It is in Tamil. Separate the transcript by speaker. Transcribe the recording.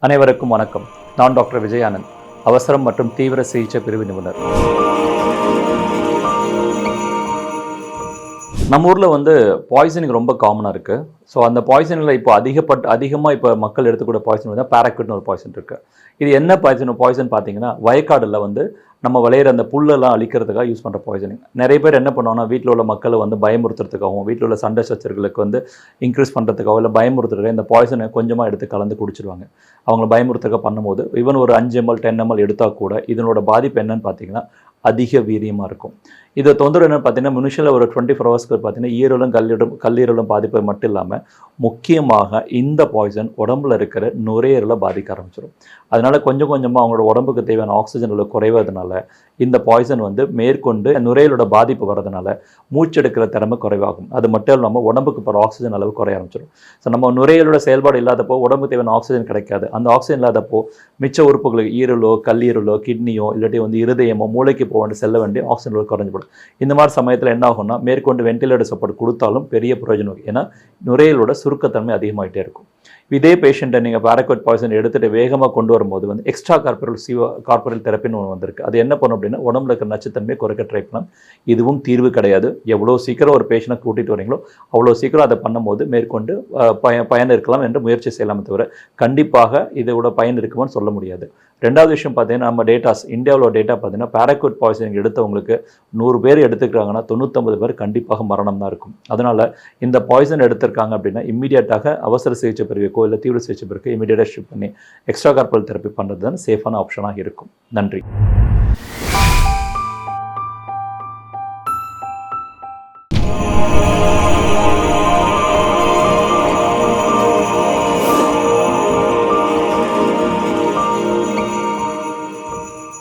Speaker 1: அனைவருக்கும் வணக்கம். நான் டாக்டர் விஜயானந்த், அவசரம் மற்றும் தீவிர சிகிச்சை பிரிவு நிபுணர். நம்ம ஊரில் பாய்சனிங் ரொம்ப காமனாக இருக்குது. ஸோ அந்த பாய்சனில் இப்போ அதிகமாக இப்போ மக்கள் எடுத்துக்கூட பாய்சன் வந்து பேராக்விட்னு ஒரு பாய்சன் இருக்குது. இது என்ன பாய்சன் பார்த்தீங்கன்னா, வயக்காடில் நம்ம விளையிற அந்த புல்லெல்லாம் அழிக்கிறதுக்காக யூஸ் பண்ணுற பாய்சனிங். நிறைய பேர் என்ன பண்ணுவாங்கன்னா, வீட்டில் உள்ள மக்களை பயமுறுத்துறதுக்காகவும் வீட்டில் உள்ள சண்டை சச்சர்களுக்கு இன்க்ரீஸ் பண்ணுறதுக்காகவும் இல்லை பயமுறுத்துறதுக்காக இந்த பாய்சனை கொஞ்சமாக எடுத்து கலந்து குடிச்சிடுவாங்க. அவங்கள பயமுறுத்துக்க பண்ணும்போது ஈவன் ஒரு 5 ml 10 ml எடுத்தால் கூட இதனோட பாதிப்பு என்னன்னு பார்த்தீங்கன்னா அதிக வீரியமாக இருக்கும். இதை தொந்தரவு என்னென்னு பார்த்தீங்கன்னா, மினிஷில் ஒரு 24 ஹவர்ஸ்க்கு பார்த்தீங்கன்னா ஈரலும் கல்லீரலும் பாதிப்பு மட்டும் இல்லாமல் முக்கியமாக இந்த பாய்சன் உடம்புல இருக்கிற நுரையீரலை பாதிக்க ஆரம்பிச்சிடும். அதனால் கொஞ்சம் கொஞ்சமாக அவங்களோட உடம்புக்கு தேவையான ஆக்சிஜன் அளவு குறைவதனால இந்த பாய்சன் மேற்கொண்டு நுரையீரலோட பாதிப்பு வரதுனால மூச்செடுக்கிற திறமை குறைவாகும். அது மட்டும் இல்லாமல் உடம்புக்கு போகிற ஆக்சிஜன் அளவு குறைய ஆரம்பிச்சிடும். ஸோ நம்ம நுரையீரலோட செயல்பாடு இல்லாதப்போ உடம்புக்கு தேவையான ஆக்சிஜன் கிடைக்காது. அந்த ஆக்சிஜன் இல்லாதப்போ மிச்ச உறுப்புகளுக்கு ஈரலோ கல்லீரலோ கிட்னியோ இல்லாட்டி இருதயமோ மூளைக்கு போக வேண்டிய செல்ல வேண்டிய ஆக்சிஜன் அளவு குறைஞ்சிடும். இந்த மாதிரி சமயத்தில் என்ன ஆகும்னா, மேற்கொண்டு வென்டிலேட்டர் சப்போர்ட் கொடுத்தாலும் பெரிய பிரயோஜனம். ஏன்னா நுரையீரலோட சுருக்கத்தன்மை அதிகமாகிட்டே இருக்கும். இதே பேஷண்ட்டை நீங்கள் பேராக்வைட் பாய்சன் எடுத்துகிட்டு வேகமாக கொண்டு வரும்போது எக்ஸ்ட்ரா கார்பரல் தெரப்பின்னு ஒன்று வந்திருக்கு. அது என்ன பண்ணும் அப்படின்னா, உடம்புல இருக்கிற நச்சுத்தன்மையை குறைக்க ட்ரை பண்ணலாம். இதுவும் தீர்வு கிடையாது. எவ்வளோ சீக்கிரம் ஒரு பேஷண்ட்டை கூட்டிகிட்டு வரீங்களோ அவ்வளோ சீக்கிரம் அதை பண்ணும்போது மேற்கொண்டு பயன் இருக்கலாம் என்று முயற்சி செய்யலாமே தவிர கண்டிப்பாக இதோட பயன் இருக்குமான்னு சொல்ல முடியாது. ரெண்டாவது விஷயம் பார்த்தீங்கன்னா, நம்ம இந்தியாவில் டேட்டா பார்த்தீங்கன்னா, பேராக்வைட் பாய்சனிங் எடுத்தவங்களுக்கு 100 பேர் எடுத்துக்கிறாங்கன்னா 99 பேர் கண்டிப்பாக மரணம் தான் இருக்கும். அதனால் இந்த பாய்சன் எடுத்திருக்காங்க அப்படின்னா இம்மீடியட்டாக அவசர சிகிச்சை பிரிவுக்கோ இல்லை தீவிர சிகிச்சை பிரிவுக்கோ இமீடியட்டாக ஷிஃப்ட் பண்ணி எக்ஸ்ட்ரா கார்பரல் தெரப்பி பண்ணுறது தான் சேஃபான ஆப்ஷனாக இருக்கும். நன்றி.